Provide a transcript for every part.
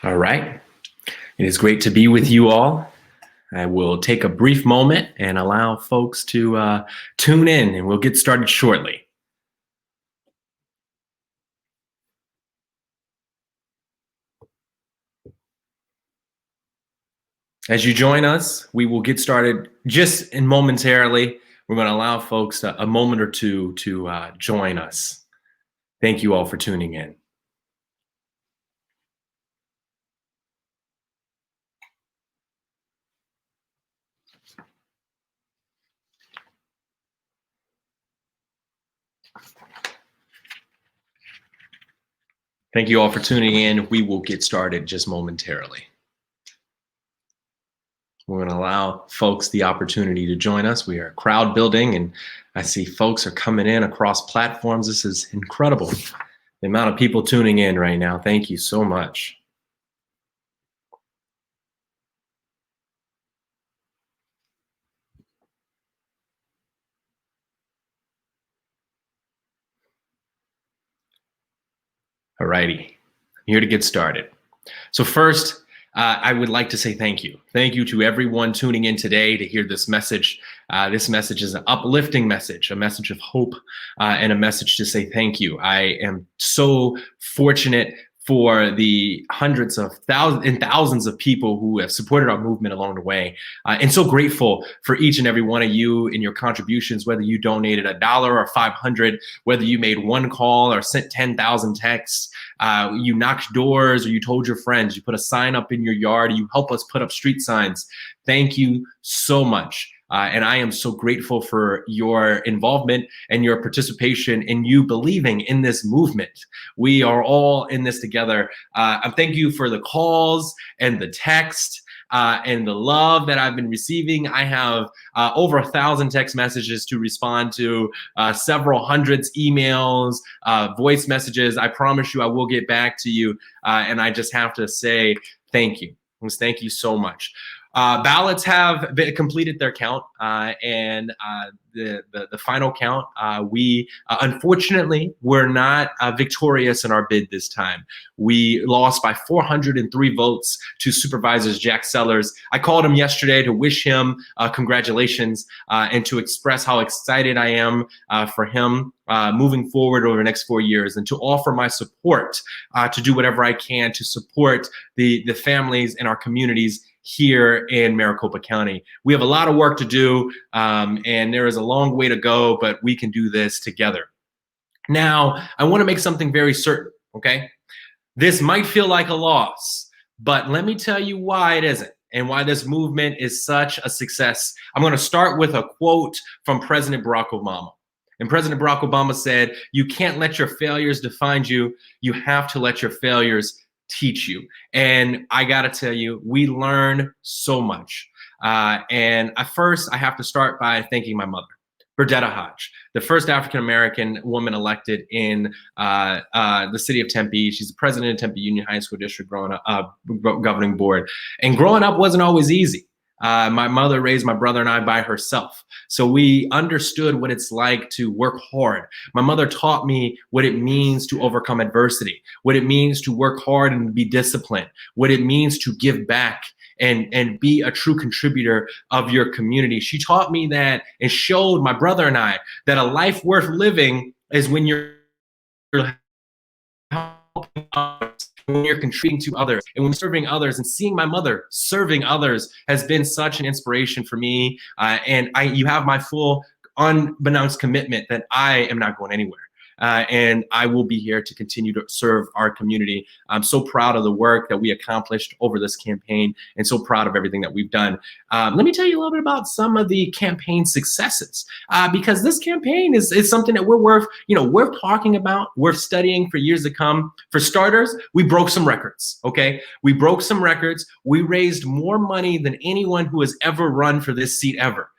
All right. It is great to be with you all. I will take a brief moment and allow folks to tune in, and we'll get started shortly. As you join us, we will get started just momentarily. We're going to allow folks a moment or two to join us. Thank you all for tuning in. Thank you all for tuning in. We will get started just momentarily. We're going to allow folks the opportunity to join us. We are crowd building, and I see folks are coming in across platforms. This is incredible, the amount of people tuning in right now. Thank you so much. All righty, I'm here to get started. So first, I would like to say thank you. Thank you to everyone tuning in today to hear this message. This message is an uplifting message, a message of hope, and a message to say thank you. I am so fortunate for the hundreds of thousands of people who have supported our movement along the way. And so grateful for each and every one of you in your contributions, whether you donated $1 or 500, whether you made one call or sent 10,000 texts, you knocked doors or you told your friends, you put a sign up in your yard, you help us put up street signs. Thank you so much. And I am so grateful for your involvement and your participation and you believing in this movement. We are all in this together. Thank you for the calls and the text and the love that I've been receiving. I have over 1,000 text messages to respond to, several hundreds emails, voice messages. I promise you I will get back to you. And I just have to say thank you. Thank you so much. Ballots have completed their count, and the final count, we unfortunately were not victorious in our bid this time. We lost by 403 votes to Supervisor Jack Sellers. I called him yesterday to wish him congratulations and to express how excited I am for him moving forward over the next 4 years, and to offer my support to do whatever I can to support the families in our communities here in Maricopa County. We have a lot of work to do, and there is a long way to go, but we can do this together. Now, I want to make something very certain, okay? This might feel like a loss, but let me tell you why it isn't and why this movement is such a success. I'm going to start with a quote from President Barack Obama. And President Barack Obama said, "You can't let your failures define you. You have to let your failures teach you." And I gotta tell you, we learn so much. And first, I have to start by thanking my mother, Burdetta Hodge, the first African-American woman elected in the city of Tempe. She's the president of Tempe Union High School District governing board. And growing up wasn't always easy. My mother raised my brother and I by herself. So we understood what it's like to work hard. My mother taught me what it means to overcome adversity, what it means to work hard and be disciplined, what it means to give back and be a true contributor of your community. She taught me that and showed my brother and I that a life worth living is when you're helping others, when you're contributing to others, and when serving others. And seeing my mother serving others has been such an inspiration for me. And you have my full unbeknownst commitment that I am not going anywhere. And I will be here to continue to serve our community. I'm so proud of the work that we accomplished over this campaign and so proud of everything that we've done. Let me tell you a little bit about some of the campaign successes, because this campaign is something that we're worth talking about, worth studying for years to come. For starters, we broke some records, okay? We broke some records. We raised more money than anyone who has ever run for this seat ever.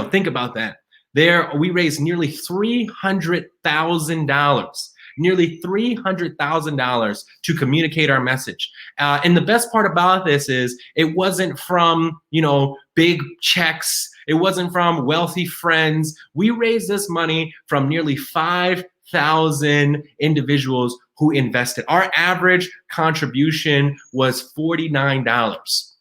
Think about that. We raised nearly $300,000 to communicate our message. And the best part about this is it wasn't from, big checks. It wasn't from wealthy friends. We raised this money from nearly 5 9,000 individuals who invested. Our average contribution was $49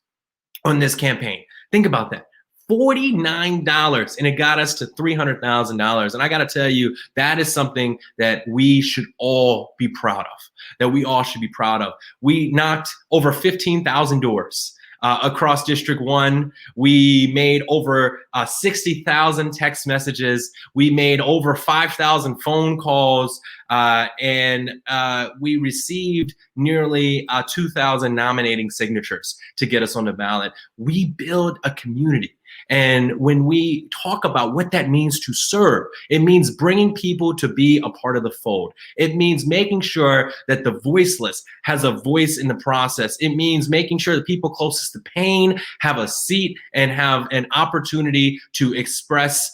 on this campaign. Think about that. $49, and it got us to $300,000. And I got to tell you, that is something that we should all be proud of. We knocked over 15,000 doors across District 1. We made over 60,000 text messages. We made over 5,000 phone calls, and we received nearly 2,000 nominating signatures to get us on the ballot. We build a community. And when we talk about what that means to serve, it means bringing people to be a part of the fold. It means making sure that the voiceless has a voice in the process. It means making sure the people closest to pain have a seat and have an opportunity to express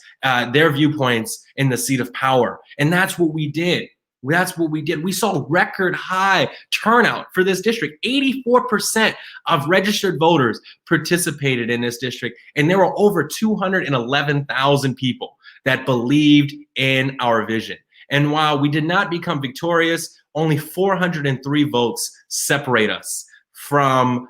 their viewpoints in the seat of power. And that's what we did. We saw record high turnout for this district. 84% of registered voters participated in this district, and there were over 211,000 people that believed in our vision. And while we did not become victorious, only 403 votes separate us from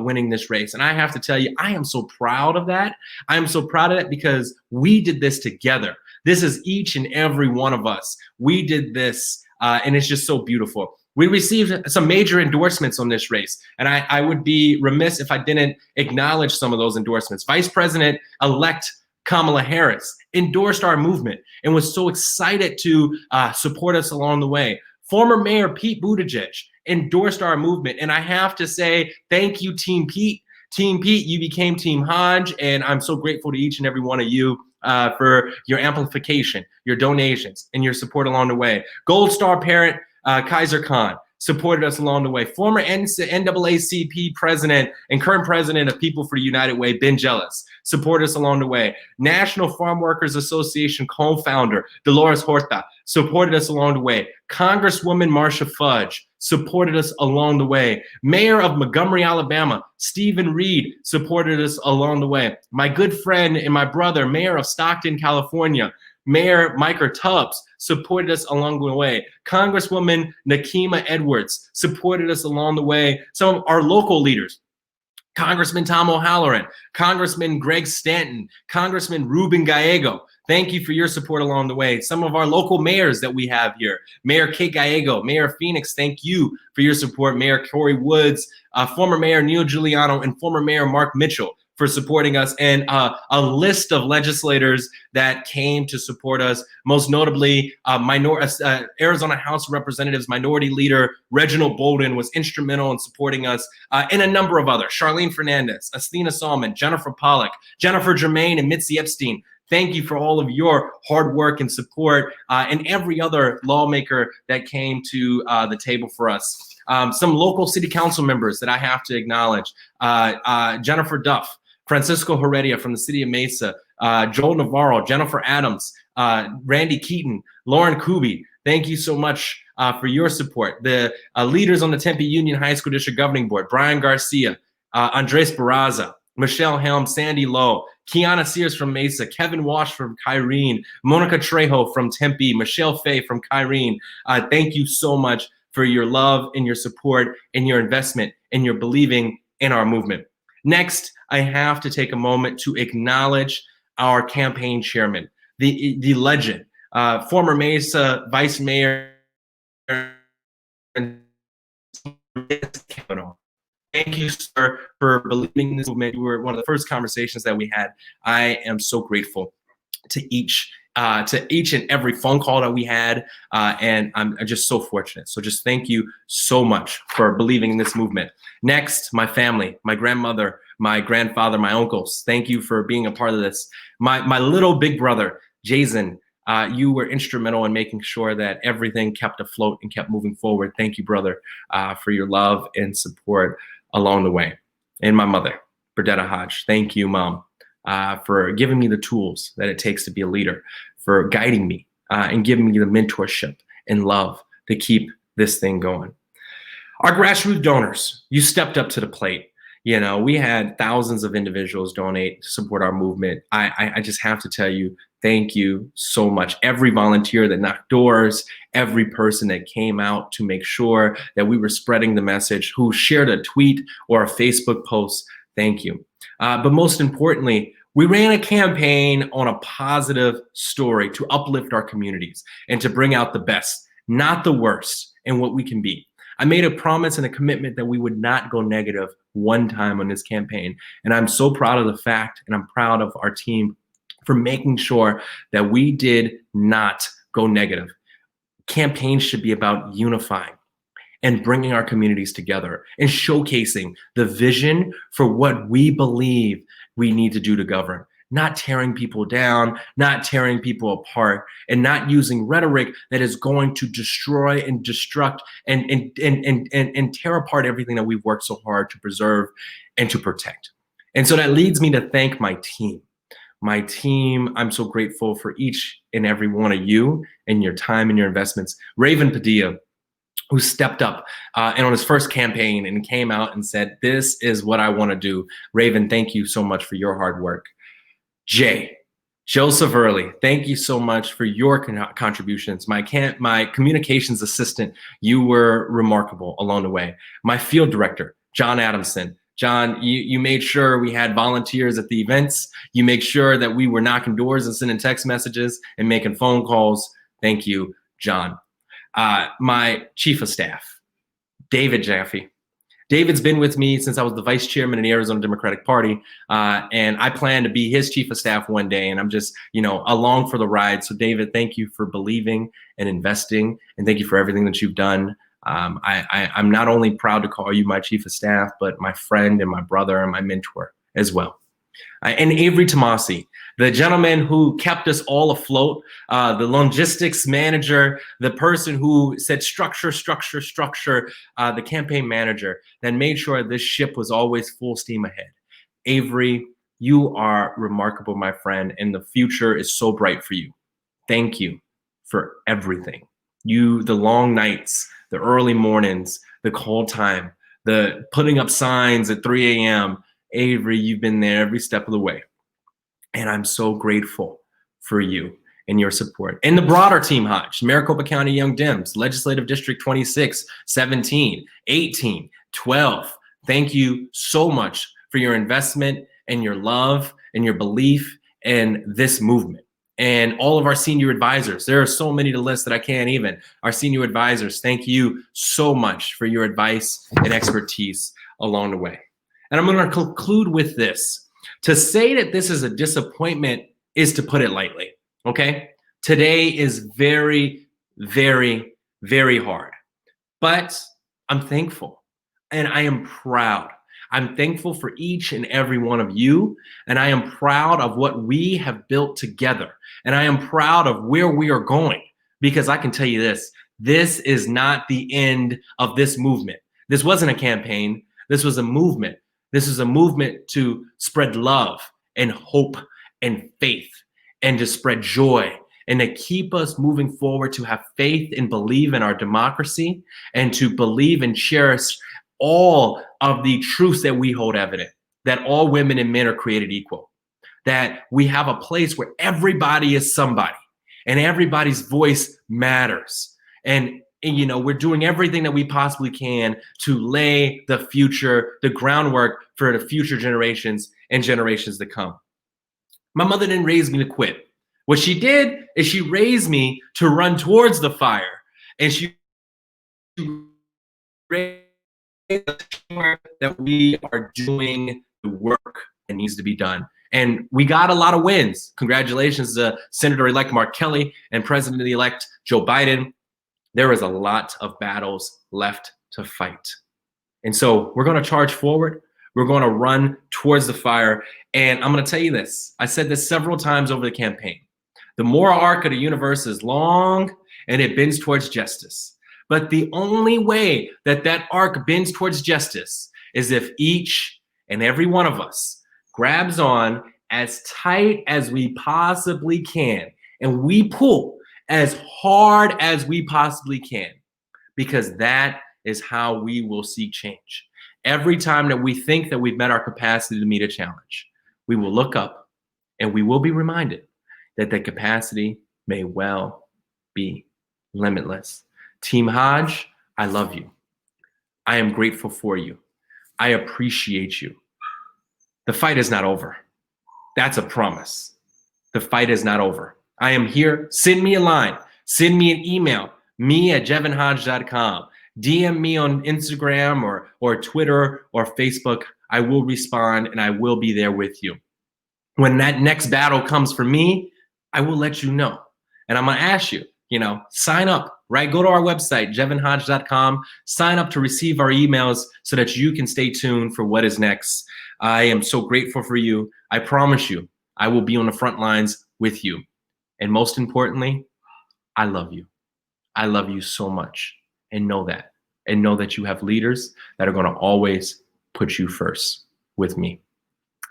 winning this race. And I have to tell you, I am so proud of that. I am so proud of that because we did this together. This is each and every one of us. We did this, and it's just so beautiful. We received some major endorsements on this race, and I would be remiss if I didn't acknowledge some of those endorsements. Vice President-elect Kamala Harris endorsed our movement and was so excited to support us along the way. Former Mayor Pete Buttigieg endorsed our movement, and I have to say thank you, Team Pete. Team Pete, you became Team Hodge, and I'm so grateful to each and every one of you for your amplification, your donations, and your support along the way. Gold Star parent Kaiser Khan supported us along the way. Former NAACP president and current president of People for the United Way, Ben Jealous, supported us along the way. National Farm Workers Association co-founder Dolores Horta supported us along the way. Congresswoman Marcia Fudge supported us along the way. Mayor of Montgomery, Alabama, Stephen Reed supported us along the way. My good friend and my brother, Mayor of Stockton, California, Mayor Micah Tubbs supported us along the way. Congresswoman Nakima Edwards supported us along the way. Some of our local leaders, Congressman Tom O'Halloran, Congressman Greg Stanton, Congressman Ruben Gallego, thank you for your support along the way. Some of our local mayors that we have here, Mayor Kate Gallego, Mayor of Phoenix, thank you for your support. Mayor Corey Woods, former Mayor Neil Giuliano, and former Mayor Mark Mitchell for supporting us, and a list of legislators that came to support us, most notably Arizona House of Representatives Minority Leader Reginald Bolden was instrumental in supporting us, and a number of others, Charlene Fernandez, Athena Salmon, Jennifer Pollack, Jennifer Germain, and Mitzi Epstein. Thank you for all of your hard work and support, and every other lawmaker that came to the table for us. Some local city council members that I have to acknowledge, Jennifer Duff, Francisco Heredia from the city of Mesa, Joel Navarro, Jennifer Adams, Randy Keaton, Lauren Kuby. Thank you so much for your support. The leaders on the Tempe Union High School District Governing Board, Brian Garcia, Andres Barraza, Michelle Helm, Sandy Lowe, Kiana Sears from Mesa, Kevin Walsh from Kyrene, Monica Trejo from Tempe, Michelle Fay from Kyrene. Thank you so much for your love and your support and your investment and your believing in our movement. Next, I have to take a moment to acknowledge our campaign chairman, the legend, former Mesa Vice Mayor Kavanaugh. Thank you, sir, for believing in this movement. You were one of the first conversations that we had. I am so grateful to each and every phone call that we had, and I'm just so fortunate. So just thank you so much for believing in this movement. Next, my family, my grandmother, my grandfather, my uncles. Thank you for being a part of this. My little big brother, Jason, you were instrumental in making sure that everything kept afloat and kept moving forward. Thank you, brother, for your love and support along the way. And my mother, Burdetta Hodge. Thank you, Mom, for giving me the tools that it takes to be a leader, for guiding me and giving me the mentorship and love to keep this thing going. Our grassroots donors, you stepped up to the plate. You know, we had thousands of individuals donate to support our movement. I just have to tell you, thank you so much. Every volunteer that knocked doors, every person that came out to make sure that we were spreading the message, who shared a tweet or a Facebook post, thank you. But most importantly, we ran a campaign on a positive story to uplift our communities and to bring out the best, not the worst, in what we can be. I made a promise and a commitment that we would not go negative one time on this campaign. And I'm so proud of the fact, and I'm proud of our team for making sure that we did not go negative. Campaigns should be about unifying and bringing our communities together and showcasing the vision for what we believe we need to do to govern, not tearing people down, not tearing people apart, and not using rhetoric that is going to destroy and destruct and tear apart everything that we've worked so hard to preserve and to protect. And so that leads me to thank my team. My team, I'm so grateful for each and every one of you and your time and your investments. Raven Padilla, who stepped up and on his first campaign and came out and said, this is what I want to do. Raven, thank you so much for your hard work. Joseph Early, thank you so much for your contributions. My communications assistant, you were remarkable along the way. My field director, John Adamson. John, you made sure we had volunteers at the events. You make sure that we were knocking doors and sending text messages and making phone calls. Thank you, John. My chief of staff, David Jaffe. David's been with me since I was the vice chairman of the Arizona Democratic Party, and I plan to be his chief of staff one day, and I'm just, along for the ride. So David, thank you for believing and investing, and thank you for everything that you've done. I'm not only proud to call you my chief of staff, but my friend and my brother and my mentor as well. And Avery Tomasi, the gentleman who kept us all afloat, the logistics manager, the person who said structure, the campaign manager that made sure this ship was always full steam ahead. Avery, you are remarkable, my friend, and the future is so bright for you. Thank you for everything. The long nights, the early mornings, the cold time, the putting up signs at 3 a.m., Avery, you've been there every step of the way. And I'm so grateful for you and your support. And the broader team, Hodge, Maricopa County Young Dems, Legislative District 26, 17, 18, 12. Thank you so much for your investment and your love and your belief in this movement. And all of our senior advisors, there are so many to list that I can't even. Our senior advisors, thank you so much for your advice and expertise along the way. And I'm going to conclude with this. To say that this is a disappointment is to put it lightly, okay? Today is very, very, very hard. But I'm thankful and I am proud. I'm thankful for each and every one of you, and I am proud of what we have built together. And I am proud of where we are going, because I can tell you this is not the end of this movement. This wasn't a campaign. This was a movement. This is a movement to spread love and hope and faith and to spread joy and to keep us moving forward, to have faith and believe in our democracy and to believe and cherish all of the truths that we hold evident, that all women and men are created equal, that we have a place where everybody is somebody and everybody's voice matters. And we're doing everything that we possibly can to lay the groundwork for the future generations and generations to come. My mother didn't raise me to quit. What she did is she raised me to run towards the fire, and she raised that we are doing the work that needs to be done. And we got a lot of wins. Congratulations to Senator-elect Mark Kelly and President-elect Joe Biden. There is a lot of battles left to fight. And so we're going to charge forward. We're going to run towards the fire. And I'm going to tell you this. I said this several times over the campaign. The moral arc of the universe is long and it bends towards justice. But the only way that arc bends towards justice is if each and every one of us grabs on as tight as we possibly can and we pull as hard as we possibly can, because that is how we will see change. Every time that we think that we've met our capacity to meet a challenge, we will look up and we will be reminded that the capacity may well be limitless. Team Hodge, I love you. I am grateful for you. I appreciate you. The fight is not over. That's a promise. The fight is not over. I am here. Send me a line. Send me an email, me@jevinhodge.com. DM me on Instagram or Twitter or Facebook. I will respond and I will be there with you. When that next battle comes for me, I will let you know. And I'm going to ask you, sign up, right? Go to our website, jevinhodge.com. Sign up to receive our emails so that you can stay tuned for what is next. I am so grateful for you. I promise you, I will be on the front lines with you. And most importantly, I love you. I love you so much. And know that. And know that you have leaders that are going to always put you first with me.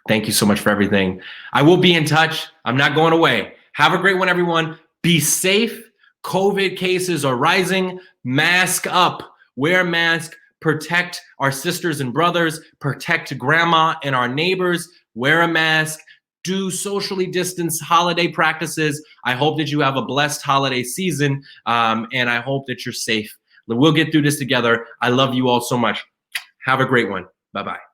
Thank you so much for everything. I will be in touch. I'm not going away. Have a great one, everyone. Be safe. COVID cases are rising. Mask up. Wear a mask. Protect our sisters and brothers. Protect grandma and our neighbors. Wear a mask. Do socially distanced holiday practices. I hope that you have a blessed holiday season, and I hope that you're safe. We'll get through this together. I love you all so much. Have a great one. Bye-bye.